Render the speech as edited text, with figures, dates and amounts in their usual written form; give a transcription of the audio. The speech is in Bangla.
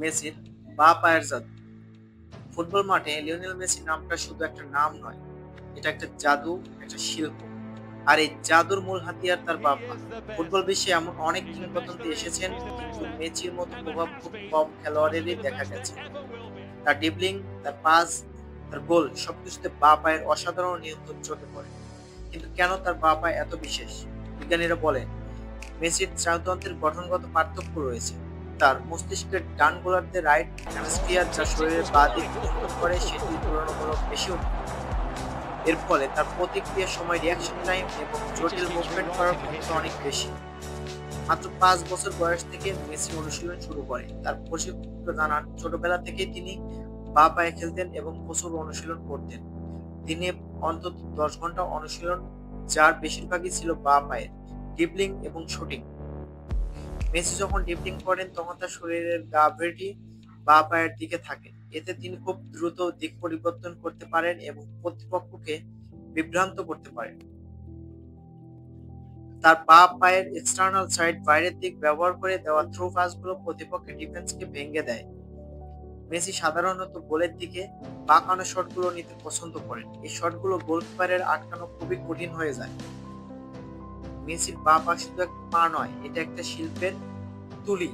মেসির বা পায়ের জাদু। ফুটবল মাঠে লিওনেল মেসি নামটা শুধু একটা নাম নয়, এটা একটা জাদু, একটা শিল্প। আর এই জাদুর মূল হাতিয়ার তার বা পা। ফুটবল বিশ্বে এমন অনেক কিংবদন্তি এসেছেন, কিন্তু মেসির মতো প্রভাব খুব কম খেলোয়াড়েরই দেখা গেছে। তার ড্রিবলিং, তার পাস, তার গোল সবকিছুতে বা পায়ের অসাধারণ নিয়ন্ত্রণ চোখে পড়ে। কিন্তু কেন তার বা পা এত বিশেষ? বিজ্ঞানীরা বলেন মেসির স্নায়ুতন্ত্রের গঠনগত পার্থক্য রয়েছে। তার মস্তিষ্কের ডান গোলার্ধে রাইট হেমিস্ফিয়ার, যা শরীরের বাঁ দিক নিয়ন্ত্রণ করে, সেটি তুলনামূলক বেশি উন্নত। এর ফলে তার প্রতিক্রিয়ার সময় রিঅ্যাকশন টাইম এবং জটিল মুভমেন্ট করার ক্ষমতা অনেক বেশি। মাত্র ৫ বছর বয়স থেকে মেসি অনুশীলন শুরু করে। তার প্রশিক্ষক জানান ছোটবেলা থেকেই তিনি বাঁ পায়ে খেলতেন এবং প্রচুর অনুশীলন করতেন। দিনে অন্তত ১০ ঘন্টা অনুশীলন, যার বেশিরভাগই ছিল বাঁ পায়ের ড্রিবলিং এবং শুটিং। মেসি যখন ড্রিবলিং করেন তখন তার শরীরের গ্র্যাভিটি বাঁ পায়ের দিকে থাকে। এতে তিনি খুব দ্রুত দিক পরিবর্তন করতে পারেন এবং প্রতিপক্ষকে বিভ্রান্ত করতে পারেন। তার বাঁ পায়ের এক্সটার্নাল সাইড, বাইরের দিক ব্যবহার করে দেওয়া থ্রু পাসগুলো প্রতিপক্ষের ডিফেন্সকে ভেঙে দেয়। মেসি সাধারণত গোলের দিকে বাঁকানো শটগুলো নিতে পছন্দ করেন। এই শটগুলো গোলকিপারের আটকানো খুবই কঠিন হয়ে যায়। মেসির বাঁ পা শুধু একটা পা নয়, এটা একটা শিল্পের তুলি।